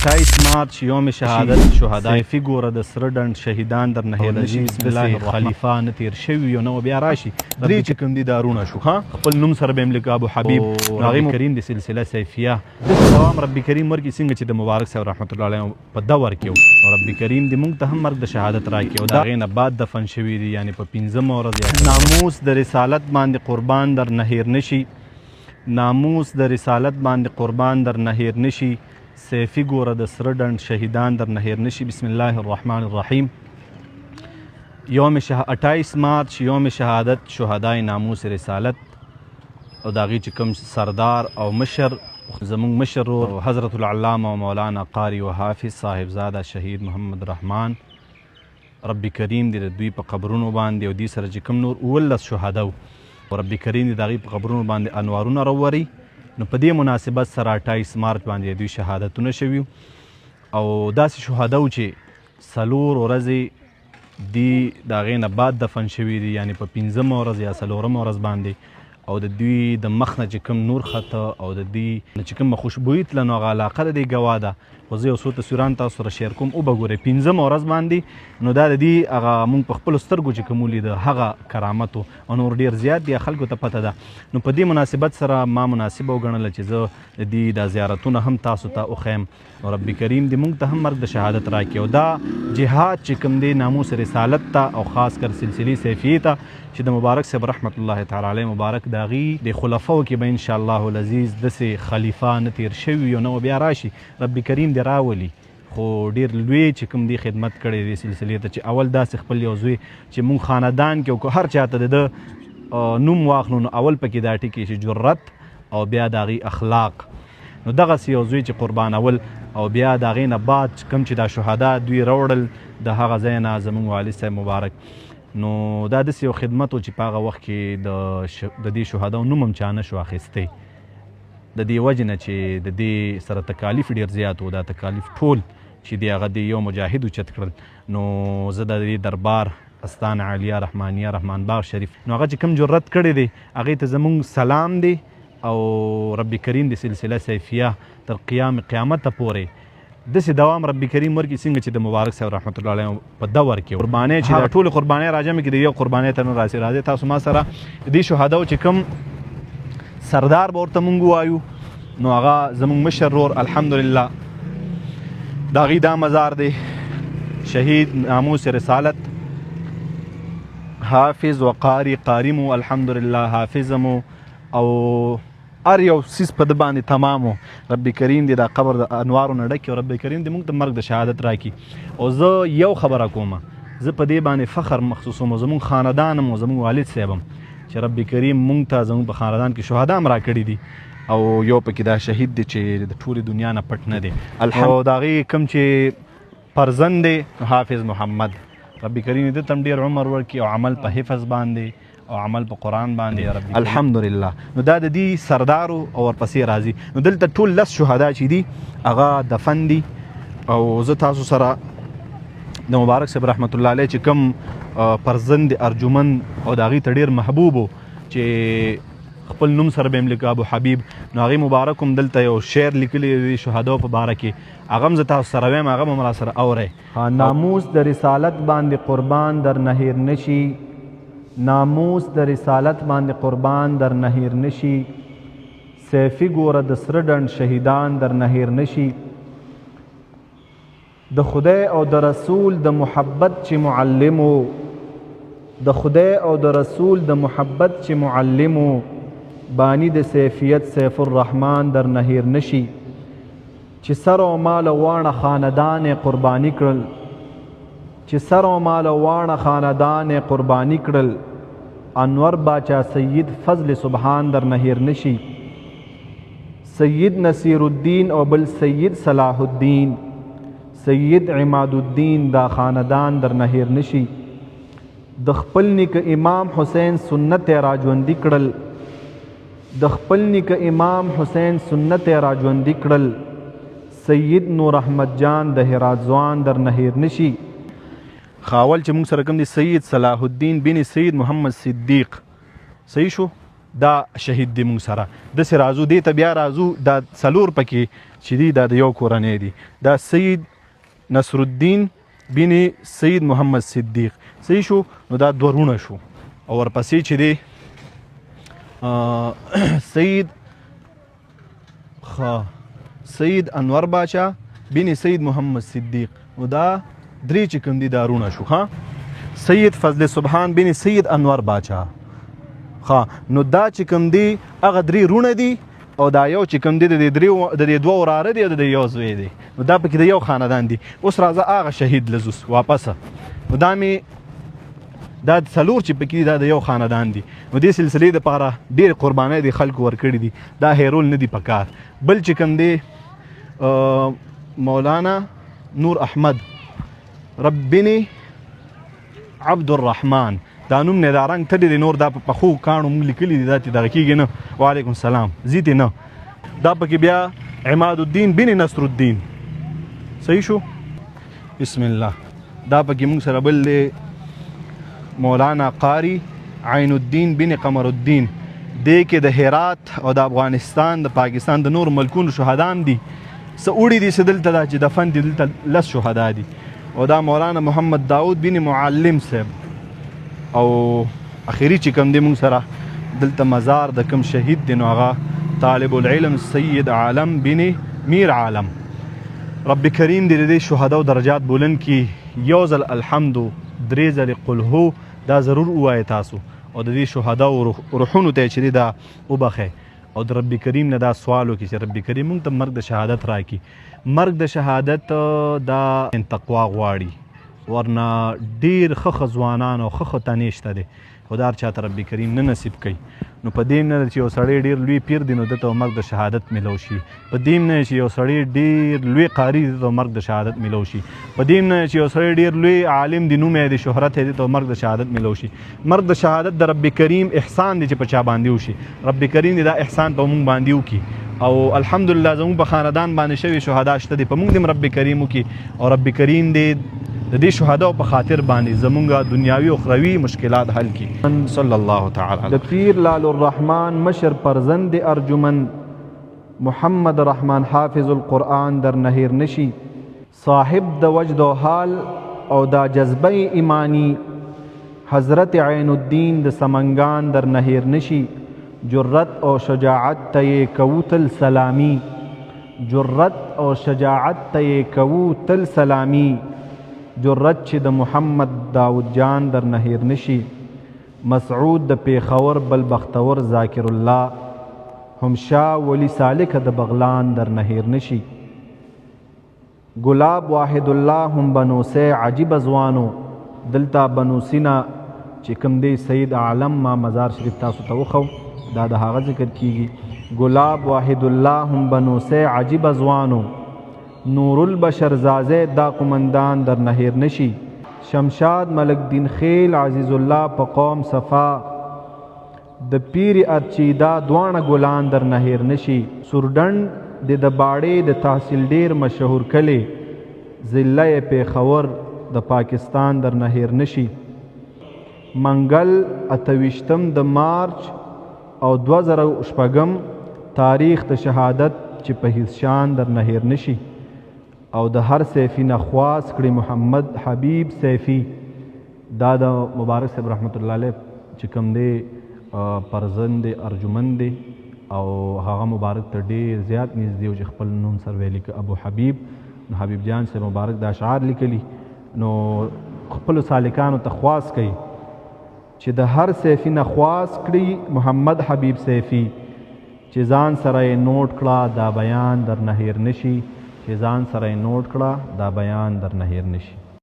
28 مارچ یوم شهادت شهدای فیګوره د سره ډنډ شهیدان در نه هېر نشي بسم الله خلیفه نه تېر شوي یو نه بیا راشي درې چې کوم دي دارونه شو خپل نوم سره به یې لیکه ابو حبیب هغې کریم د سلسله سیفیه داسې دوام رب کریم ورکړي څنګه چې د مبارک صاحب رحمت الله علیه په دور کې و رب کریم دې موږ ته هم مرګ د شهادت راکړي او د هغې نه بعد دفن شوي دي یعنې په 15 ورځ ناموس د رسالت باندې قربان در نه هېر نشي ناموس د رسالت باندې قربان در نه هېر نشي سیفی ګوره د سره ډنډ شهیدان در نه هېر نشي بسم الله الرحمن الرحیم یوم 28 مارچ یوم شهادت شهدای ناموس رسالت او د هغې چې کوم سردار او مشر زمونږ مشر حضرت العلامه و مولانا قاری و حافظ صاحبزاده شهید محمد رحمان رب کریم دې د دوی په قبرونو باندې او دوی سره چې کوم نور 19 شهدا و رب کریم دې د هغې په قبرونو باندې انوارونه راووري نو په دې مناسبت سره 28 مارچ باندې دوی شهادتونه شوي او داسې شهدا و چې 4 ورځې دی د هغې نه بعد دفن شوي دي یعنې په 15 ورځ یا 4 ورځ باندې او د دوی د مخ نه چې کوم نور خطه او د دوی نه چې کومه خوشبویي تله نو هغه علاقه د دې ګواه ده خو زه یو څو تصویران تاسو سره شیر کوم وبګورئ 15 ورځ باندې نو دا د دې هغه مونږ په خپلو سترګو چې کوم ولید هغه کرامت او نور ډېر زیات دي خلکو ته پته ده نو په دې مناسبت سره ما مناسبه وګڼله چې زه د دې دا زیارتونه هم تاسو ته وښیم او رب کریم دې مونږ ته هم مرګ د شهادت راکړي او دا جهاد چې کوم دی ناموس رسالت ته او خاص کر سلسلې سیفیې ته چې د مبارک صاحب رحمت الله تعالی علیه مبارک د هغې د خلفاو کې به انشاءالله العزیز داسې خلیفه نه تېر شوي یو نه بیا راشي رب کریم دې راولي خو ډېر لوی چې کوم دی خدمت کړی دی سلسلې ته چې اول داسې خپل یو زوی چې مونږ خاندان کې او که هر چاته د ده نوم واخلو نو اول پکې دا ټکي چې جرت او بیا د هغې اخلاق نو دغسې یو زوی چې قربانول او بیا د هغې نه بعد کوم چې دا شهدا دوی راوړل د هغه ځای نه زموږ والد صاحب مبارک نو دا داسې یو خدمت و چې په هغه وخت کې د دې شهداو نوم هم چا نه شو اخیستی د دې وجې نه چې د دې سره تکالیف ډېر زیات و دا تکالیف ټول چې دی هغه د یو مجاهد اوچت کړل نو زه د دې دربار استان عالیه رحمانیه رحمان باغ شریف نو هغه چې کوم جرت کړی دی هغې ته زموږ سلام دی او رب کریم د سلسله سیفیه تر قیامت پورې داسې دوام رب کریم ورکړي څنګه چې د مبارک صاحب رحمت الله علیه په دور کې قربانۍ چې دا ټولې قربانۍ راجمع کړي د یو قربانۍ ته نه راسي راځئ تاسو ما سره د دې شهداو چې کوم سردار به ورته مونږ ووایو نو هغه زموږ مشر ورور الحمدلله د هغې دا مزار دی شهید ناموس رسالت حافظ و قاری مو الحمدلله حافظ مو او هر یو څیز په ده باندې تمام و رب کریم دې دا قبر د انوارو نه ډکي او رب کریم دې موږ ته مرګ د شهادت راکړي او زه یو خبره کوم زه په دې باندې فخر محسوسوم او زموږ خاندان هم او زموږ والد صاحب هم چې رب کریم موږ ته زموږ په خاندان کې شهدا هم راکړي دي او یو پکې دا شهید دی چې د ټولې دنیا نه پټ نه دی او د هغې کوم چې فرزند دی حافظ محمد رب کریم دې ته هم ډېر عمر ورکړي او عمل په حفظ باندې او عمل په قرآن باندې رب الحمدلله نو دا د دې سردارو او ورپسې راځي نو دلته ټول 10 شهدا چې دي هغه دفن دي او زه تاسو سره د مبارک صاحب رحمت الله علیه چې کوم فرزند ارجمن او د هغې ته ډېر محبوب و چې خپل نوم سره به یې لیکه ابو حبیب نو هغې مبارک هم دلته یو شعر لیکلی دی شهداو په باره کې هغه هم زه تاسو سره ویم هغه به هم را سره اورئ ناموس د رسالت باندې قربان در نه هېر نشي ناموس د رسالت باندې قربان در نه هېر نشي سیفي ګوره د سره ډنډ شهیدان در نه هېر نشي د خدای او د رسول د محبت چې معلمو د خدای او د رسول د محبت چې معلمو بانی د سیفیت سیف الرحمن در نه هېر نشي چې سر او مال واړه خاندان قرباني کړل چې سر او مال واړه خاندان قرباني کړل انور باچا سید فضل سبحان در نه هېر نشي سید نصیر الدین او بل سید صلاح الدین سید عماد الدین دا خاندان در نه هېر نشي د خپل نیکه امام حسین سنت را ژوندي کړل د خپل نیکه امام حسین سنت را ژوندي کړل سید نور احمد جان د هرات ځوان در نه هېر نشي خاول چې موږ سره کوم دی سید صلاح الدین بن سید محمد صدیق صحیح شو دا شهید دی موږ سره داسې راځو دې ته بیا راځو دا څلور پکې چې دی دا د یو کورنۍ دی. دا سید نصر الدین بن سید محمد صدیق صحیح شو. نو دا دوه رونه شو. او ورپسې چې دی سید انور باچا بن سید محمد صدیق. نو دا درې چې کوم دي دا رونه شو. سید فضل سبحان بن سید انور باچا. نو دا چې کوم دي هغه درې رونه دي او دا یو چې کوم دي د دې دوه وراره دي او د یو زوی دی. نو دا پکې د یو خاندان دي. اوس راځه هغه شهید لزوس واپسه. نو دا دا څلور چې پکې دا د یو خاندان دي. نو دې سلسلې دپاره ډېرې قربانۍ د خلکو ورکړي دي. دا هیرول نه دي پکار. بل چې کوم دی مولانا نور احمد ربني عبد الرحمن دا نوم نه دا رنګ تللی دی. نور دا په پخو کاڼو موږ لیکلي دي. دا چې دغه کېږي نه. وعلیکم السلام زیتې نه. دا پکې بیا عماد الدین بن نصر الدین صحیح شو. بسم الله. دا پکې موږ سره بل دی مولانا قاری عین الدین بن قمر الدین. دی کې د هرات او د افغانستان د پاکستان د نور ملکونو شهدام دي. څه اوړي دي څه دلته دا چې دفن دي دلته 10 شهدا دي. او دا مولانا محمد داود بن معلم صاحب. او اخیری چې کوم دی موږ سره دلته مزار د کوم شهید دی نو هغه طالب العلم سید عالم بن میر عالم. رب کریم دې د شهدا او درجات بلند کی. یو ځل الحمد درې ځلې قل هو دا ضرور ووایه تاسو. او د دې شهدا او روحونو ته چې دا وبخئ. او د رب کریم نه دا سوال وکړي چې رب کریم موږ ته مرګ د شهادت راکړي. مرګ د شهادت دا تقوا غواړي. ورنه ډېر ښه ځوانان او ښه تنې شته دی. خو دا هر چاته رب کریم نه نصیب کوي. نو په دې نه چې یو سړی ډېر لوی پیر دی نو دته مرګ د شهادت میلو شي. په دې نه چې یو سړی ډېر لوی قاري دی ته مرګ د شهادت میلو شي. په دې نه چې یو سړی ډېر لوی عالم دی نوم یې د شهرت دی ته مرګ د شهادت میلو شي. مرګ د شهادت د رب کریم احسان دی چې په چا باندې وشي. رب کریم دې دا احسان په موږ باندې وکړي. او الحمدلله زموږ په خاندان باندې شوي شهدا شته دي. په موږ دې رب کریم وکړي. او رب کریم دې د دې شهدا په خاطر باندې زمونږ دنیاوي او اخروي مشکلات حل کړي. صلی الله تعالی. د پیر لال الرحمن مشر فرزند ارجمن محمد رحمان حافظ القرآن در نهیر نشي. صاحب د وجد و حال او دا جذبه ایمانی حضرت عین الدین د سمنگان در نهیر نشي. جرت او شجاعت ته کوتل سلامی. جرت او شجاعت ته کوتل سلامی. جرت چې د محمد داود جان در نهیر نشي. مسعود د پیښور بل بختور ذاکر الله. همشا ولی سالک د بغلان در نهیر نشي. گلاب واحد الله هم بنوسه عجیب ځوانو. دلته بنوسینا چې کوم دی سید عالم ما مزار شریف تاسو ته وخو دا د هغه ذکر کیږي. گلاب واحد الله هم بنوسه عجیب ځوانو. نور البشر زازه دا قمندان در نهیر نشي. شمشاد ملک دین خیل عزیز الله په قوم صفا. د پیر ارچیدا دوانه ګلان در نهیر نشي. سوردن د باړې د تحصیل ډیر مشهور کلی. ضلع پیښور د پاکستان در نهیر نشي. منګل 28 د مارچ او 2006 تاریخ د شهادت چې په هیڅ شان در نهیر نشي. او د هر سیفی نخواس کړي محمد حبیب سیفی. دا د مبارک صاحب رحمت الله علیه چې کوم دی فرزند ارجمند دی او هغه مبارک ته ډېر زیات نږدې و چې خپل نوم سره ویلی ابو حبیب. نو حبیب جان صاحب مبارک دا اشعار لیکلي. نو خپلو سالکانو ته خواس کوي چې د هر سیفی نخواس کړي محمد حبیب سیفی. چې ځان سره یې نوٹ کړه دا بیان در نهیر نشي. چې ځان سره یې نوٹ کړه دا بیان در نهیر نشي.